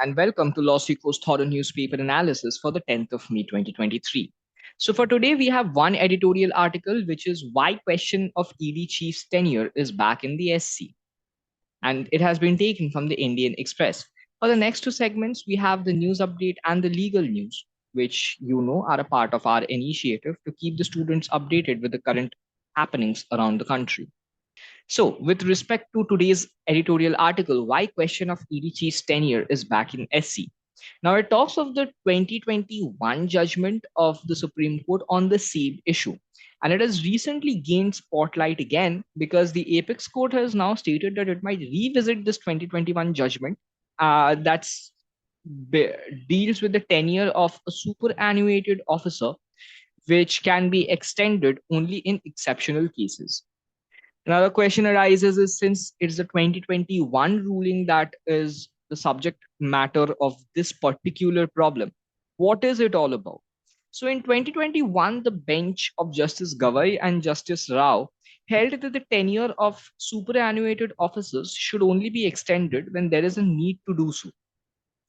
and welcome to LawSikho's thorough newspaper analysis for the 10th of May 2023. So, for today, we have one editorial article which is Why Question of ED Chief's Tenure is Back in the SC, and it has been taken from the Indian Express. For the next two segments, we have the news update and the legal news, which are a part of our initiative to keep the students updated with the current happenings around the country. So, with respect to today's editorial article, why question of EDG's tenure is back in SC? Now, it talks of the 2021 judgment of the Supreme Court on the same issue. And it has recently gained spotlight again because the Apex Court has now stated that it might revisit this 2021 judgment that's deals with the tenure of a superannuated officer, which can be extended only in exceptional cases. Another question arises is since it's the 2021 ruling that is the subject matter of this particular problem, what is it all about? So in 2021, the bench of Justice Gavai and Justice Rao held that the tenure of superannuated officers should only be extended when there is a need to do so.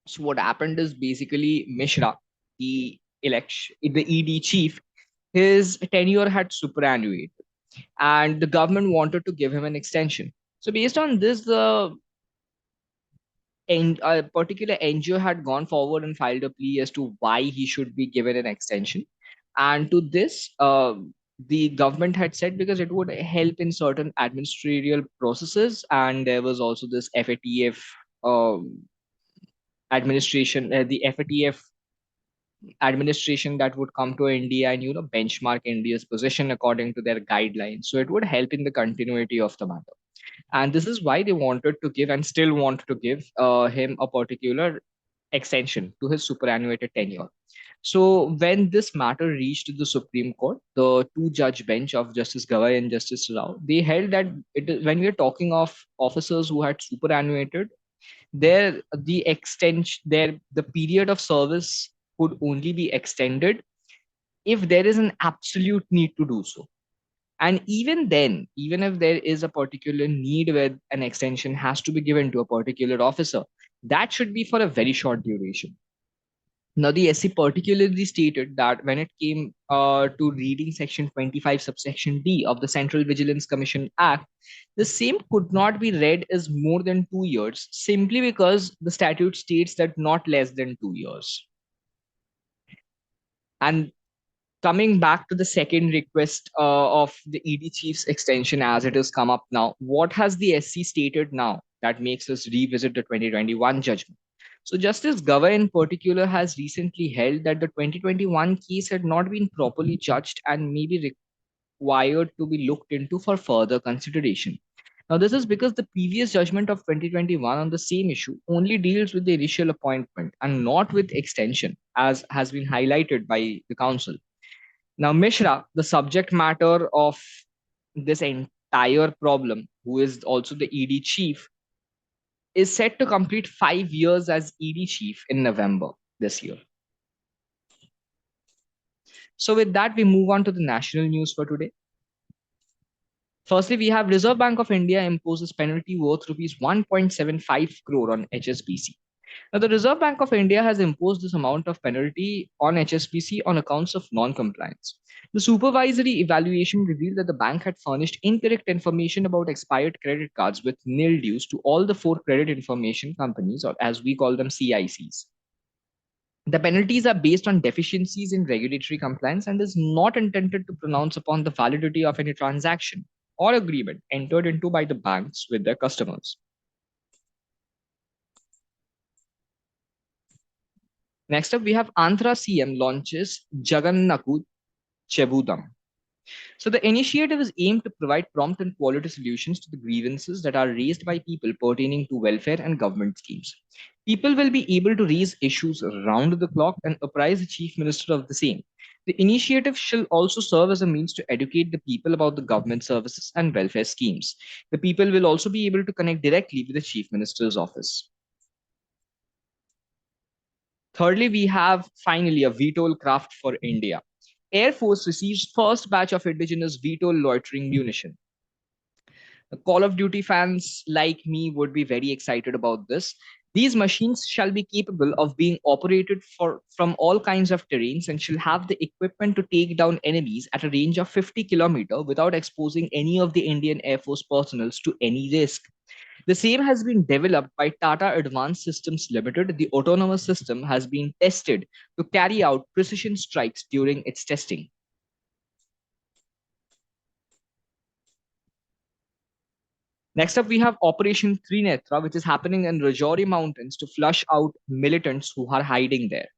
So what happened is basically Mishra, the ED chief, his tenure had superannuated and the government wanted to give him an extension. So based on this, a particular NGO had gone forward and filed a plea as to why he should be given an extension. And to this, the government had said because it would help in certain administrative processes, and there was also this FATF administration, the FATF administration that would come to India and benchmark India's position according to their guidelines. So it would help in the continuity of the matter. And this is why they wanted to give and still want to give him a particular extension to his superannuated tenure. So when this matter reached the Supreme Court, the two-judge bench of Justice Gavai and Justice Rao, they held that when we are talking of officers who had superannuated, the period of service could only be extended if there is an absolute need to do so. And even then, even if there is a particular need where an extension has to be given to a particular officer, that should be for a very short duration. Now, the SC particularly stated that when it came to reading Section 25, subsection D of the Central Vigilance Commission Act, the same could not be read as more than 2 years simply because the statute states that not less than 2 years. And coming back to the second request of the ED chief's extension as it has come up now, what has the SC stated now that makes us revisit the 2021 judgment? So Justice Gavai in particular has recently held that the 2021 case had not been properly judged and may be required to be looked into for further consideration. Now, this is because the previous judgment of 2021 on the same issue only deals with the initial appointment and not with extension, as has been highlighted by the council. Now, Mishra, the subject matter of this entire problem, who is also the ED chief, is set to complete 5 years as ED chief in November this year. So with that, we move on to the national news for today. Firstly, we have Reserve Bank of India imposes penalty worth rupees 1.75 crore on HSBC. Now, the Reserve Bank of India has imposed this amount of penalty on HSBC on accounts of non-compliance. The supervisory evaluation revealed that the bank had furnished incorrect information about expired credit cards with nil dues to all the four credit information companies, or as we call them, CICs. The penalties are based on deficiencies in regulatory compliance and is not intended to pronounce upon the validity of any transaction or agreement entered into by the banks with their customers. Next up, we have Andhra CM launches Jaganannaku Chebudam. So the initiative is aimed to provide prompt and quality solutions to the grievances that are raised by people pertaining to welfare and government schemes. People will be able to raise issues round the clock and apprise the Chief Minister of the same. The initiative shall also serve as a means to educate the people about the government services and welfare schemes. The people will also be able to connect directly with the Chief Minister's office. Thirdly, we have finally a VTOL craft for India. Air Force receives first batch of indigenous VTOL loitering munition. The Call of Duty fans like me would be very excited about this These machines shall be capable of being operated from all kinds of terrains and shall have the equipment to take down enemies at a range of 50 kilometers without exposing any of the Indian Air Force personnel to any risk. The same has been developed by Tata Advanced Systems Limited. The autonomous system has been tested to carry out precision strikes during its testing. Next up, we have Operation Trinetra, which is happening in Rajouri Mountains to flush out militants who are hiding there.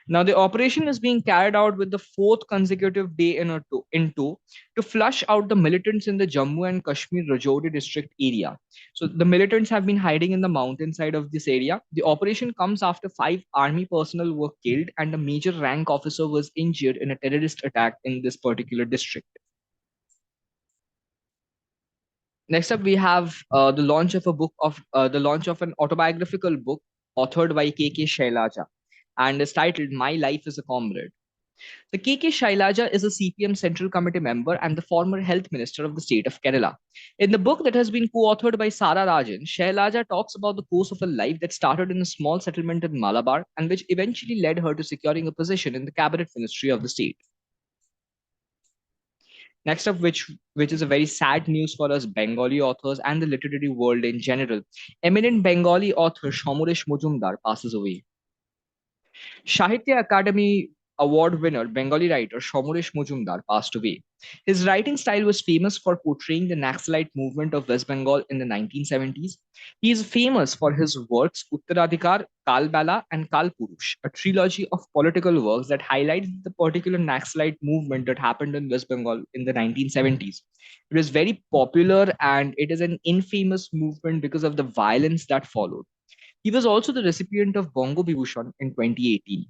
Now, the operation is being carried out with the fourth consecutive day in tow to flush out the militants in the Jammu and Kashmir Rajouri district area. So, the militants have been hiding in the mountainside of this area. The operation comes after 5 army personnel were killed and a major rank officer was injured in a terrorist attack in this particular district. Next up, we have the launch of an autobiographical book authored by K.K. Shailaja and is titled "My Life as a Comrade." The K.K. Shailaja is a CPM Central Committee member and the former Health Minister of the state of Kerala. In the book that has been co-authored by Sara Rajan, Shailaja talks about the course of a life that started in a small settlement in Malabar and which eventually led her to securing a position in the cabinet ministry of the state. Next up, which is a very sad news for us Bengali authors and the literary world in general. Eminent Bengali author Samaresh Majumdar passes away. Sahitya Academy Award winner Bengali writer Samaresh Majumdar passed away. His writing style was famous for portraying the Naxalite movement of West Bengal in the 1970s. He is famous for his works Uttaradhikar, Kalbala, and Kalpurush, a trilogy of political works that highlight the particular Naxalite movement that happened in West Bengal in the 1970s. It was very popular and it is an infamous movement because of the violence that followed. He was also the recipient of Bongo Vibhushan in 2018.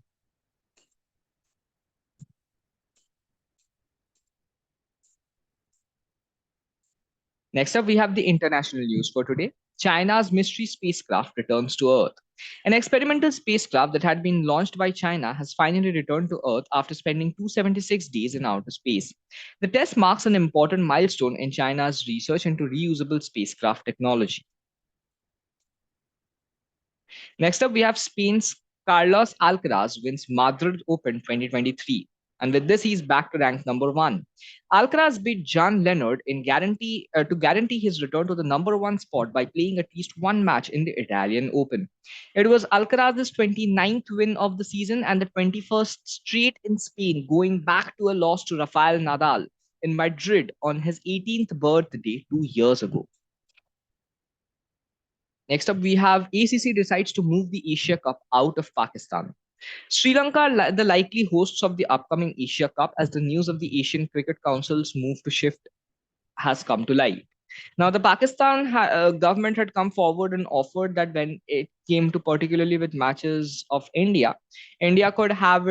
Next up, we have the international news for today. China's mystery spacecraft returns to Earth. An experimental spacecraft that had been launched by China has finally returned to Earth after spending 276 days in outer space. The test marks an important milestone in China's research into reusable spacecraft technology. Next up, we have Spain's Carlos Alcaraz wins Madrid Open 2023. And with this, he's back to rank number one. Alcaraz beat John Leonard to guarantee his return to the number one spot by playing at least one match in the Italian Open. It was Alcaraz's 29th win of the season and the 21st straight in Spain, going back to a loss to Rafael Nadal in Madrid on his 18th birthday 2 years ago. Next up, we have ACC decides to move the Asia Cup out of Pakistan. Sri Lanka, the likely hosts of the upcoming Asia Cup, as the news of the Asian Cricket Council's move to shift has come to light. Now, the Pakistan government had come forward and offered that when it came to particularly with matches of India, India could have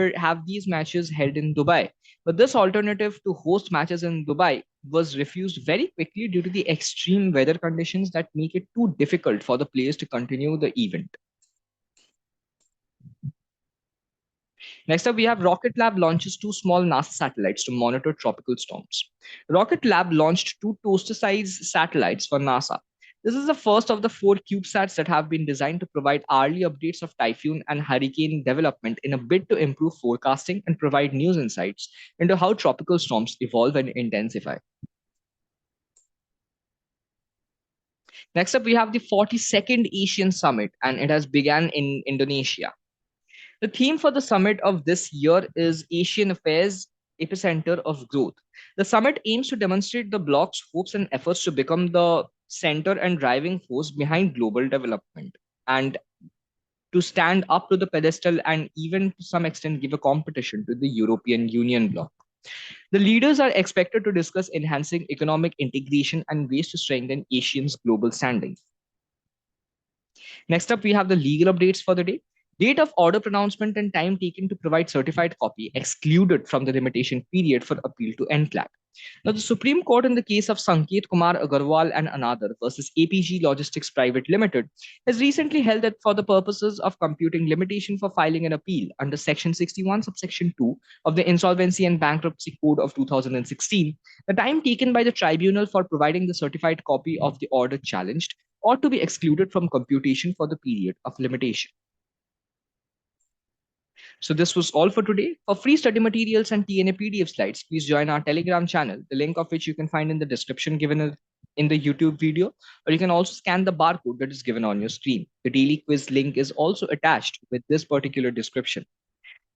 these matches held in Dubai. But this alternative to host matches in Dubai was refused very quickly due to the extreme weather conditions that make it too difficult for the players to continue the event. Next up, we have Rocket Lab launches two small NASA satellites to monitor tropical storms. Rocket Lab launched two toaster-sized satellites for NASA. This is the first of the four CubeSats that have been designed to provide hourly updates of typhoon and hurricane development in a bid to improve forecasting and provide news insights into how tropical storms evolve and intensify. Next up, we have the 42nd Asian Summit, and it has begun in Indonesia. The theme for the summit of this year is Asian Affairs Epicenter of Growth. The summit aims to demonstrate the bloc's hopes and efforts to become the center and driving force behind global development and to stand up to the pedestal and even to some extent give a competition to the European Union bloc. The leaders are expected to discuss enhancing economic integration and ways to strengthen Asia's global standing. Next up, we have the legal updates for the day. Date of order pronouncement and time taken to provide certified copy excluded from the limitation period for appeal to NCLAT. Now, the Supreme Court in the case of Sanket Kumar Agarwal and Another versus APG Logistics Private Limited has recently held that for the purposes of computing limitation for filing an appeal under Section 61, subsection 2 of the Insolvency and Bankruptcy Code of 2016, the time taken by the tribunal for providing the certified copy of the order challenged ought to be excluded from computation for the period of limitation. So this was all for today. For free study materials and TNA PDF slides, please join our Telegram channel, the link of which you can find in the description given in the YouTube video, or you can also scan the barcode that is given on your screen. The daily quiz link is also attached with this particular description.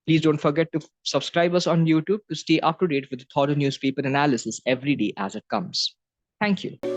Please don't forget to subscribe us on YouTube to stay up to date with the thorough newspaper analysis every day as it comes. Thank you.